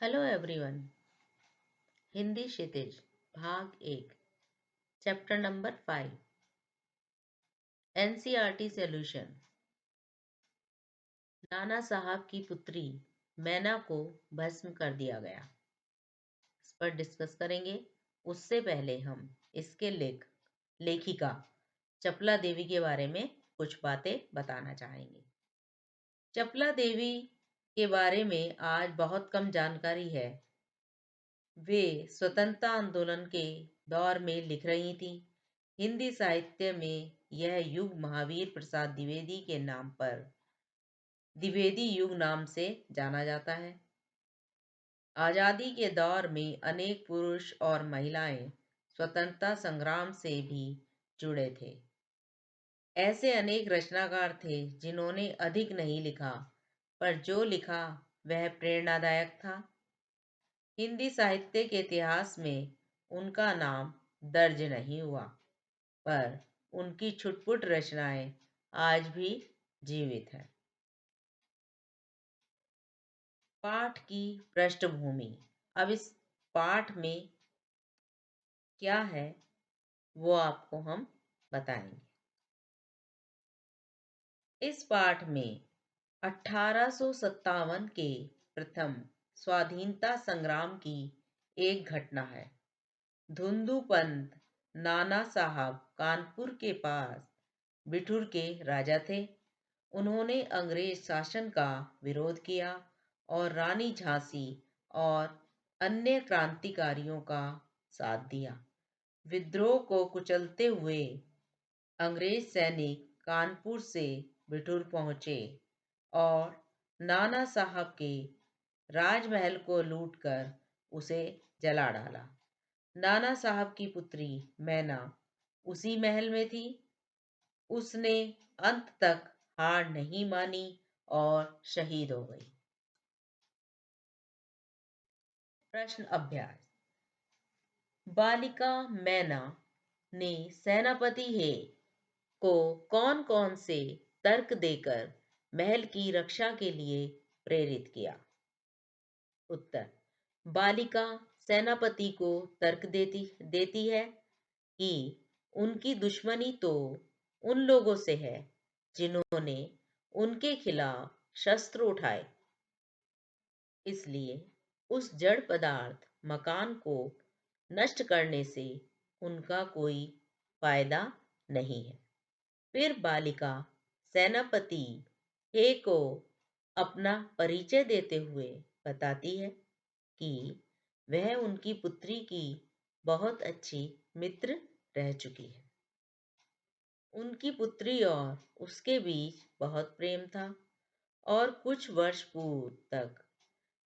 Hello everyone. Hindi क्षितिज भाग 1 chapter number 5 NCERT solution. नाना साहब की पुत्री मैना को भस्म कर दिया गया। इस पर डिस्कस करेंगे। उससे पहले हम इसके लेखिका चपला देवी के बारे में कुछ बातें बताना चाहेंगे। चपला देवी के बारे में आज बहुत कम जानकारी है। वे स्वतंत्रता आंदोलन के दौर में लिख रही थीं। हिंदी साहित्य में यह युग महावीर प्रसाद द्विवेदी के नाम पर द्विवेदी युग नाम से जाना जाता है। आजादी के दौर में अनेक पुरुष और महिलाएं स्वतंत्रता संग्राम से भी जुड़े थे। ऐसे अनेक रचनाकार थे जिन्होंने अधिक नहीं लिखा, पर जो लिखा वह प्रेरणादायक था। हिंदी साहित्य के इतिहास में उनका नाम दर्ज नहीं हुआ, पर उनकी छुटपुट रचनाएं आज भी जीवित हैं। पाठ की पृष्ठभूमि। अब इस पाठ में क्या है वो आपको हम बताएंगे। इस पाठ में 1857 के प्रथम स्वाधीनता संग्राम की एक घटना है। धुंधु पंत नाना साहब कानपुर के पास बिठूर के राजा थे। उन्होंने अंग्रेज शासन का विरोध किया और रानी झांसी और अन्य क्रांतिकारियों का साथ दिया। विद्रोह को कुचलते हुए अंग्रेज सैनिक कानपुर से बिठूर पहुंचे और नाना साहब के राजमहल को लूटकर उसे जला डाला। नाना साहब की पुत्री मैना उसी महल में थी। उसने अंत तक हार नहीं मानी और शहीद हो गई। प्रश्न अभ्यास। बालिका मैना ने सेनापति हे को कौन कौन से तर्क देकर महल की रक्षा के लिए प्रेरित किया? उत्तर। बालिका सेनापति को तर्क देती है कि उनकी दुश्मनी तो उन लोगों से है जिन्होंने उनके खिलाफ शस्त्र उठाए, इसलिए उस जड़ पदार्थ मकान को नष्ट करने से उनका कोई फायदा नहीं है। फिर बालिका सेनापति हे को अपना परिचय देते हुए बताती है कि वह उनकी पुत्री की बहुत अच्छी मित्र रह चुकी है। उनकी पुत्री और उसके बीच बहुत प्रेम था और कुछ वर्ष पूर्व तक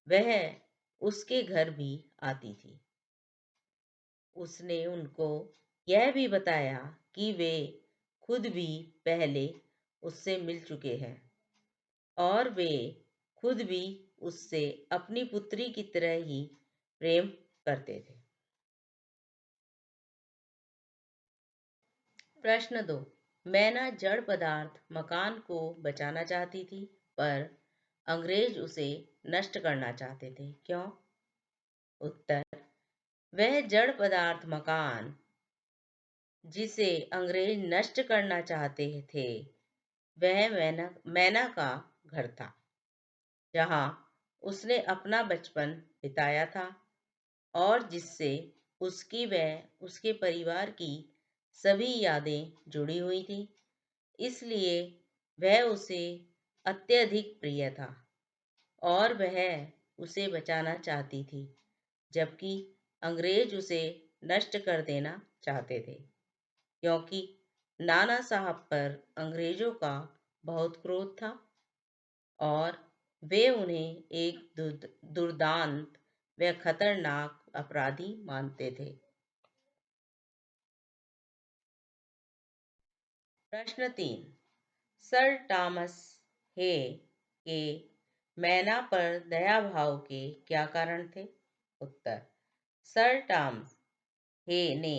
वह उसके घर भी आती थी। उसने उनको यह भी बताया कि वे खुद भी पहले उससे मिल चुके हैं और वे खुद भी उससे अपनी पुत्री की तरह ही प्रेम करते थे। प्रश्न 2। मैना जड़ पदार्थ मकान को बचाना चाहती थी, पर अंग्रेज उसे नष्ट करना चाहते थे। क्यों? उत्तर। वह जड़ पदार्थ मकान जिसे अंग्रेज नष्ट करना चाहते थे वह मैना का घर था, जहां उसने अपना बचपन बिताया था और जिससे उसकी व उसके परिवार की सभी यादें जुड़ी हुई थी। इसलिए वह उसे अत्यधिक प्रिय था और वह उसे बचाना चाहती थी, जबकि अंग्रेज उसे नष्ट कर देना चाहते थे, क्योंकि नाना साहब पर अंग्रेजों का बहुत क्रोध था और वे उन्हें एक दुर्दांत व खतरनाक अपराधी मानते थे। प्रश्न 3। सर टॉमस हे के मैना पर दया भाव के क्या कारण थे? उत्तर। सर टॉमस हे ने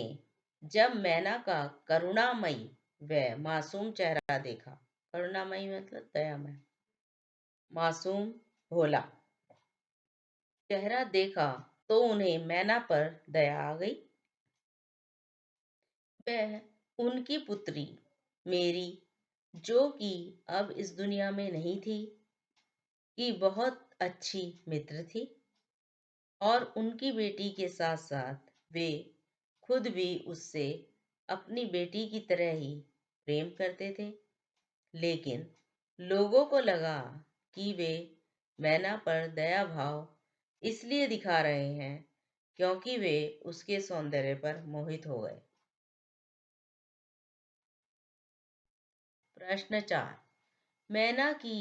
जब मैना का करुणामयी व मासूम चेहरा देखा, करुणामयी मतलब दयामय, मासूम, भोला चेहरा देखा तो उन्हें मैना पर दया आ गई। वह उनकी पुत्री मेरी, जो कि अब इस दुनिया में नहीं थी, की बहुत अच्छी मित्र थी और उनकी बेटी के साथ साथ वे खुद भी उससे अपनी बेटी की तरह ही प्रेम करते थे। लेकिन लोगों को लगा कि वे मैना पर दया भाव इसलिए दिखा रहे हैं क्योंकि वे उसके सौंदर्य पर मोहित हो गए। प्रश्न 4। मैना की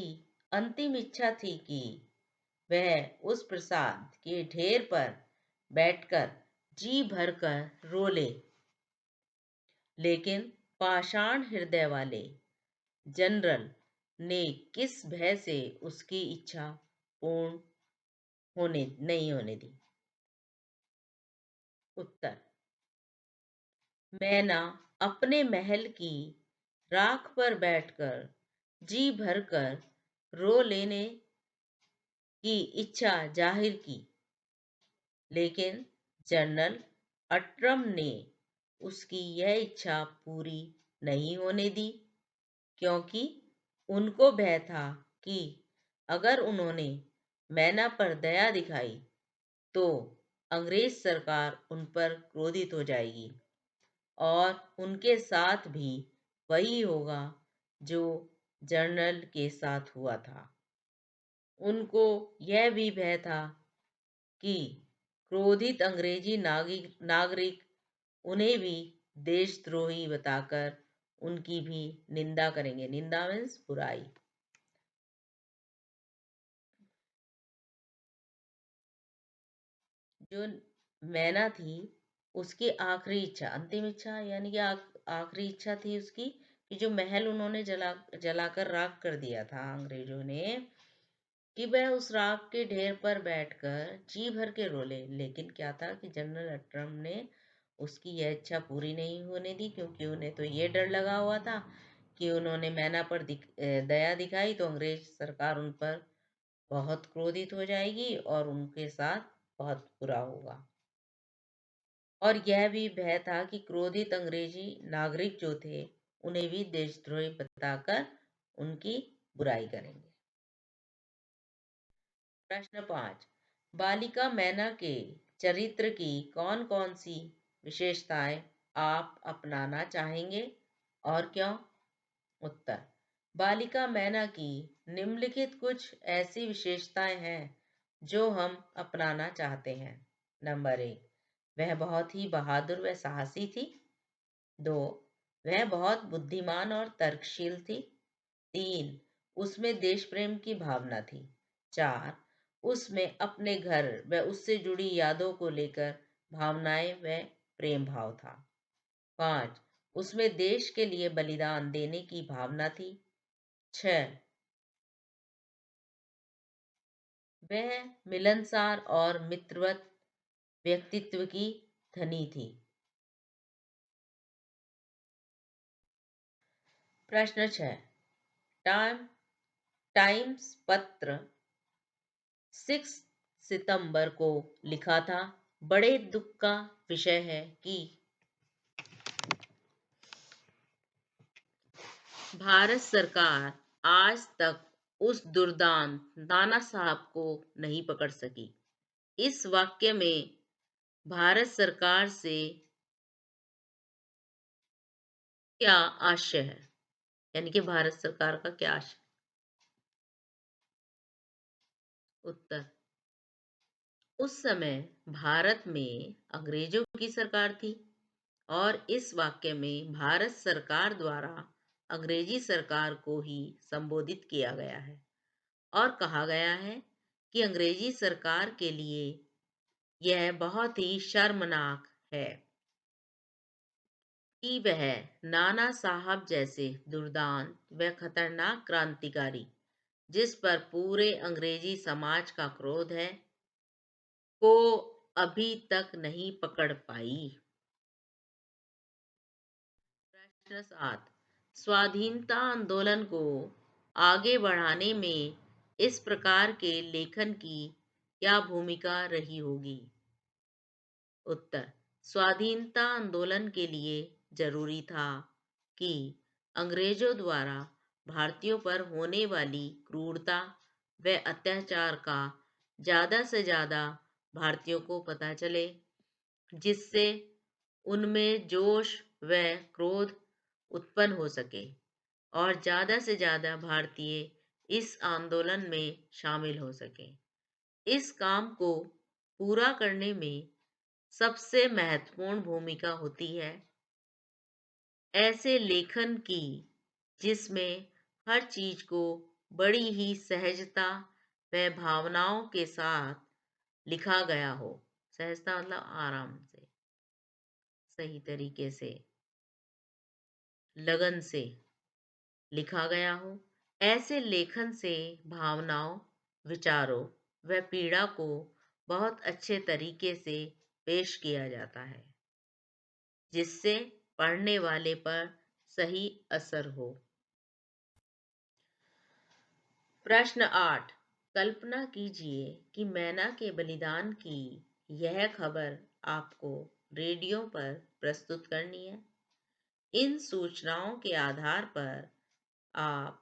अंतिम इच्छा थी कि वह उस प्रसाद के ढेर पर बैठकर जी भरकर रो ले, लेकिन पाषाण हृदय वाले जनरल ने किस भय से उसकी इच्छा पूर्ण होने नहीं होने दी। उत्तर। मैना अपने महल की राख पर बैठकर जी भरकर रो लेने की इच्छा जाहिर की, लेकिन जनरल अट्रम ने उसकी यह इच्छा पूरी नहीं होने दी, क्योंकि उनको भय था कि अगर उन्होंने मैना पर दया दिखाई तो अंग्रेज सरकार उन पर क्रोधित हो जाएगी और उनके साथ भी वही होगा जो जनरल के साथ हुआ था। उनको यह भी भय था कि क्रोधित अंग्रेजी नागरिक उन्हें भी देशद्रोही बताकर उनकी भी निंदा करेंगे। निंदा मीन्स बुराई। जो मैना थी उसकी आखिरी इच्छा, अंतिम इच्छा यानी कि आखिरी इच्छा थी उसकी कि जो महल उन्होंने जलाकर राख कर दिया था अंग्रेजों ने, कि वह उस राख के ढेर पर बैठकर जी भर के रोले। लेकिन क्या था कि जनरल अट्रम ने उसकी यह इच्छा पूरी नहीं होने दी, क्योंकि उन्हें तो ये डर लगा हुआ था कि उन्होंने मैना पर दया दिखाई तो अंग्रेज सरकार उन पर बहुत क्रोधित हो जाएगी और उनके साथ बहुत बुरा होगा। और यह भी भय था कि क्रोधित अंग्रेजी नागरिक जो थे उन्हें भी देशद्रोही बताकर उनकी बुराई करेंगे। प्रश्न 5। बालिका मैना के चरित्र की कौन कौन सी विशेषताएं आप अपनाना चाहेंगे और क्यों? उत्तर। बालिका मैना की निम्नलिखित कुछ ऐसी विशेषताएं हैं जो हम अपनाना चाहते हैं। नंबर 1, वह बहुत ही बहादुर व साहसी थी। 2, वह बहुत बुद्धिमान और तर्कशील थी। 3, उसमें देश प्रेम की भावना थी। 4, उसमें अपने घर व उससे जुड़ी यादों को लेकर भावनाएं व प्रेम भाव था। 5, उसमें देश के लिए बलिदान देने की भावना थी। 6, वह मिलनसार और मित्रवत व्यक्तित्व की धनी थी। प्रश्न 6। टाइम टाइम्स पत्र 6 सितंबर को लिखा था। बड़े दुख का विषय है कि भारत सरकार आज तक उस दुर्दांत नाना साहब को नहीं पकड़ सकी। इस वाक्य में भारत सरकार से क्या आशय है, यानी कि भारत सरकार का क्या आशय? उत्तर। उस समय भारत में अंग्रेजों की सरकार थी और इस वाक्य में भारत सरकार द्वारा अंग्रेजी सरकार को ही संबोधित किया गया है और कहा गया है कि अंग्रेजी सरकार के लिए यह बहुत ही शर्मनाक है कि वह नाना साहब जैसे दुर्दांत व खतरनाक क्रांतिकारी, जिस पर पूरे अंग्रेजी समाज का क्रोध है, को अभी तक नहीं पकड़ पाई। प्रश्न 7। स्वाधीनता आंदोलन को आगे बढ़ाने में इस प्रकार के लेखन की क्या भूमिका रही होगी? उत्तर, स्वाधीनता आंदोलन के लिए जरूरी था कि अंग्रेजों द्वारा भारतीयों पर होने वाली क्रूरता व अत्याचार का ज्यादा से ज्यादा भारतीयों को पता चले, जिससे उनमें जोश व क्रोध उत्पन्न हो सके और ज्यादा से ज्यादा भारतीय इस आंदोलन में शामिल हो सके। इस काम को पूरा करने में सबसे महत्वपूर्ण भूमिका होती है ऐसे लेखन की जिसमें हर चीज को बड़ी ही सहजता व भावनाओं के साथ लिखा गया हो। सहजता मतलब आराम से, सही तरीके से, लगन से लिखा गया हो। ऐसे लेखन से भावनाओं, विचारों व पीड़ा को बहुत अच्छे तरीके से पेश किया जाता है, जिससे पढ़ने वाले पर सही असर हो। प्रश्न 8। कल्पना कीजिए कि मैना के बलिदान की यह खबर आपको रेडियो पर प्रस्तुत करनी है। इन सूचनाओं के आधार पर आप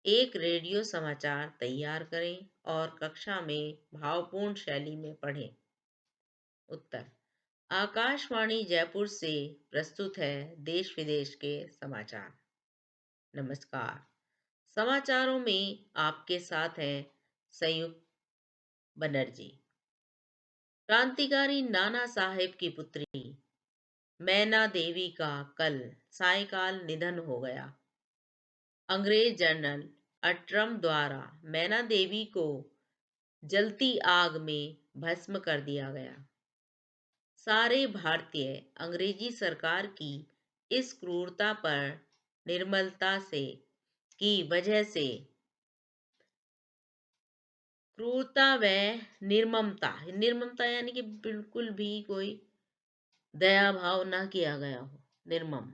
एक रेडियो समाचार तैयार करें और कक्षा में भावपूर्ण शैली में पढ़ें। उत्तर, आकाशवाणी जयपुर से प्रस्तुत है देश विदेश के समाचार। नमस्कार। समाचारों में आपके साथ हैं संयुक्त बनर्जी। क्रांतिकारी नाना साहेब की पुत्री मैना देवी का कल सायकाल निधन हो गया। अंग्रेज जनरल अट्रम द्वारा मैना देवी को जलती आग में भस्म कर दिया गया। सारे भारतीय अंग्रेजी सरकार की इस क्रूरता पर निर्मलता से की वजह से क्रूरता व निर्ममता, निर्ममता यानी कि बिल्कुल भी कोई दया भाव ना किया गया हो, निर्मम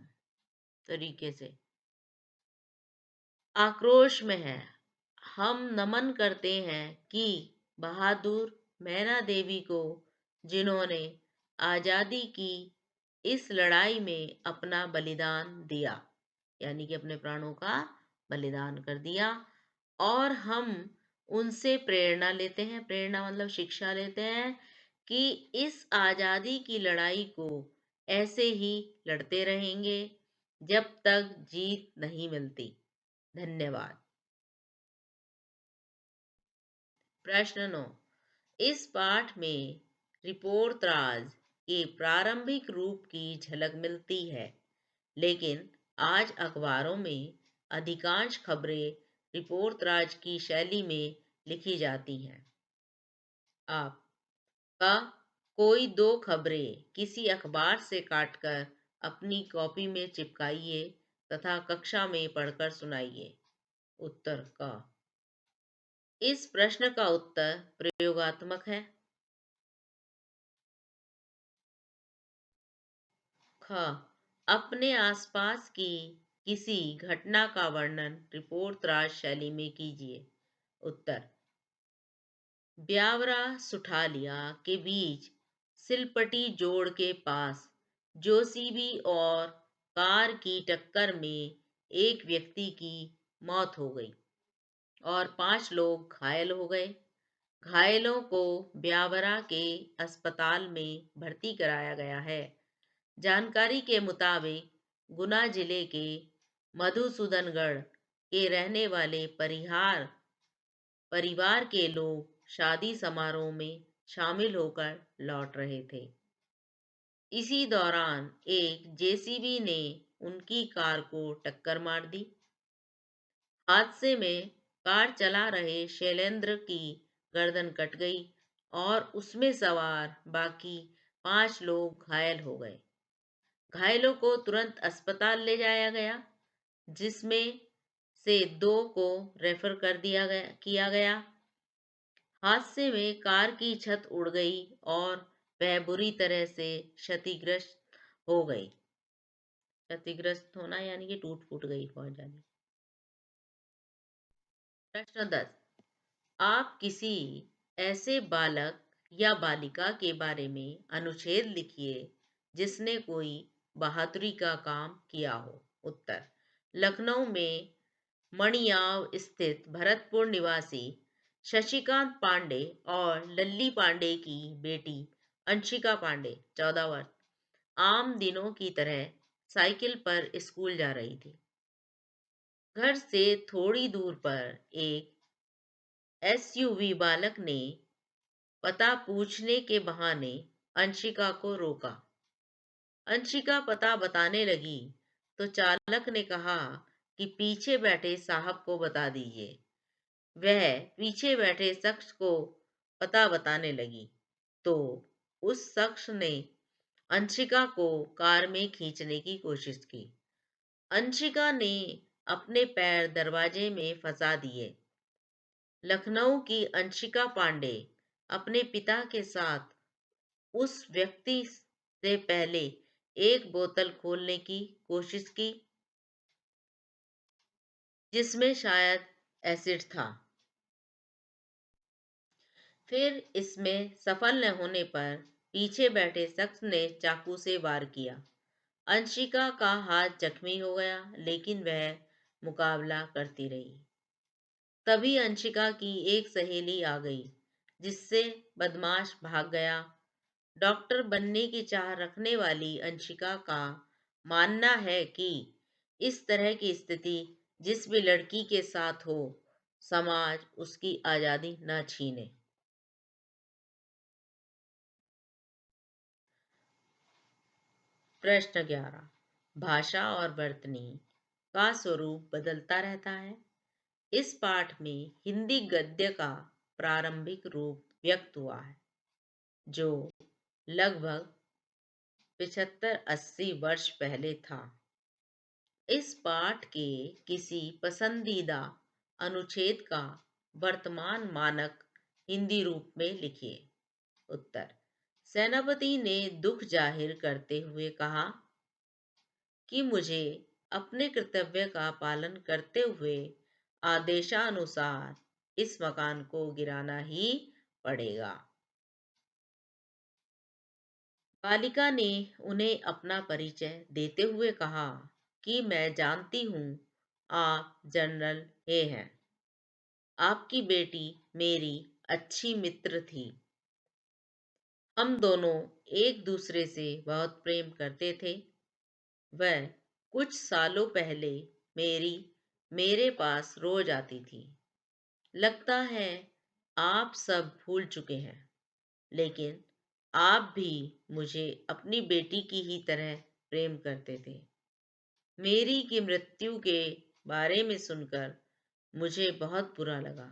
तरीके से आक्रोश में है। हम नमन करते हैं कि बहादुर मैना देवी को, जिन्होंने आजादी की इस लड़ाई में अपना बलिदान दिया, यानी कि अपने प्राणों का बलिदान कर दिया, और हम उनसे प्रेरणा लेते हैं, प्रेरणा मतलब शिक्षा लेते हैं कि इस आजादी की लड़ाई को ऐसे ही लड़ते रहेंगे जब तक जीत नहीं मिलती। धन्यवाद। प्रश्न 9। इस पाठ में रिपोर्तराज के प्रारंभिक रूप की झलक मिलती है, लेकिन आज अखबारों में अधिकांश खबरें रिपोर्तराज की शैली में लिखी जाती हैं। आपका कोई दो खबरें किसी अखबार से काटकर अपनी कॉपी में चिपकाइए तथा कक्षा में पढ़कर सुनाइए। उत्तर का। इस प्रश्न का उत्तर प्रयोगात्मक है। ख। अपने आसपास की किसी घटना का वर्णन रिपोर्टराज शैली में कीजिए। उत्तर, ब्यावरा सुठालिया के बीच सिलपटी जोड़ के पास जोसीबी और कार की टक्कर में एक व्यक्ति की मौत हो गई और 5 लोग घायल हो गए। घायलों को ब्यावरा के अस्पताल में भर्ती कराया गया है। जानकारी के मुताबिक गुना जिले के मधुसूदनगढ़ के रहने वाले परिवार के लोग शादी समारोह में शामिल होकर लौट रहे थे। इसी दौरान एक जेसीबी ने उनकी कार को टक्कर मार दी। हादसे में कार चला रहे शैलेंद्र की गर्दन कट गई और उसमें सवार बाकी 5 लोग घायल हो गए। घायलों को तुरंत अस्पताल ले जाया गया, जिसमें से 2 को रेफर कर किया गया। हादसे में कार की छत उड़ गई और वह बुरी तरह से क्षतिग्रस्त हो गई। क्षतिग्रस्त होना यानी कि टूट फूट गई बहुत जानी। प्रश्न 10। आप किसी ऐसे बालक या बालिका के बारे में अनुच्छेद लिखिए जिसने कोई बहादुरी का काम किया हो। उत्तर: लखनऊ में मणियाव स्थित भरतपुर निवासी शशिकांत पांडे और लल्ली पांडे की बेटी अंशिका पांडे 14 वर्ष आम दिनों की तरह साइकिल पर स्कूल जा रही थी। घर से थोड़ी दूर पर एक एसयूवी बालक ने पता पूछने के बहाने अंशिका को रोका। अंशिका पता बताने लगी तो चालक ने कहा कि पीछे बैठे साहब को बता दीजिए। वह पीछे बैठे शख्स को पता बताने लगी तो उस शख्स ने अंशिका को कार में खींचने की कोशिश की। अंशिका ने अपने पैर दरवाजे में फंसा दिए। लखनऊ की अंशिका पांडे अपने पिता के साथ उस व्यक्ति से पहले एक बोतल खोलने की कोशिश की जिसमें शायद एसिड था। फिर इसमें सफल न होने पर पीछे बैठे शख्स ने चाकू से वार किया। अंशिका का हाथ जख्मी हो गया लेकिन वह मुकाबला करती रही। तभी अंशिका की एक सहेली आ गई जिससे बदमाश भाग गया। डॉक्टर बनने की चाह रखने वाली अंशिका का मानना है कि इस तरह की स्थिति जिस भी लड़की के साथ हो, समाज उसकी आज़ादी न छीने। प्रश्न 11। भाषा और वर्तनी का स्वरूप बदलता रहता है। इस पाठ में हिंदी गद्य का प्रारंभिक रूप व्यक्त हुआ है जो लगभग 75-80 वर्ष पहले था। इस पाठ के किसी पसंदीदा अनुच्छेद का वर्तमान मानक हिंदी रूप में लिखिए। उत्तर: सेनापति ने दुख जाहिर करते हुए कहा कि मुझे अपने कर्तव्य का पालन करते हुए आदेशानुसार इस मकान को गिराना ही पड़ेगा। बालिका ने उन्हें अपना परिचय देते हुए कहा कि मैं जानती हूँ आप जनरल हे हैं। आपकी बेटी मेरी अच्छी मित्र थी। हम दोनों एक दूसरे से बहुत प्रेम करते थे। वह कुछ सालों पहले मेरी मेरे पास रोज आती थी। लगता है आप सब भूल चुके हैं, लेकिन आप भी मुझे अपनी बेटी की ही तरह प्रेम करते थे। मेरी की मृत्यु के बारे में सुनकर मुझे बहुत बुरा लगा।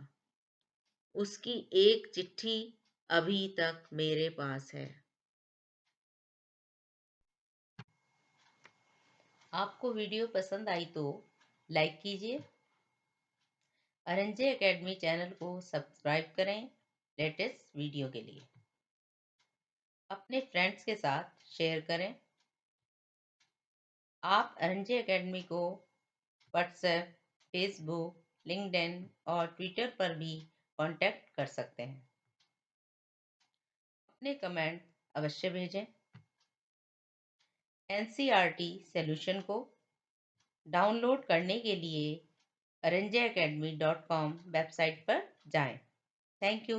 उसकी एक चिट्ठी अभी तक मेरे पास है। आपको वीडियो पसंद आई तो लाइक कीजिए। अरंजे एकेडमी चैनल को सब्सक्राइब करें लेटेस्ट वीडियो के लिए। अपने फ्रेंड्स के साथ शेयर करें। आप अरंजे एकेडमी को व्हाट्सएप, फेसबुक, लिंक्डइन और ट्विटर पर भी कांटेक्ट कर सकते हैं। अपने कमेंट अवश्य भेजें। एनसीईआरटी सॉल्यूशन को डाउनलोड करने के लिए aranjaacademy.com वेबसाइट पर जाएं। Thank you.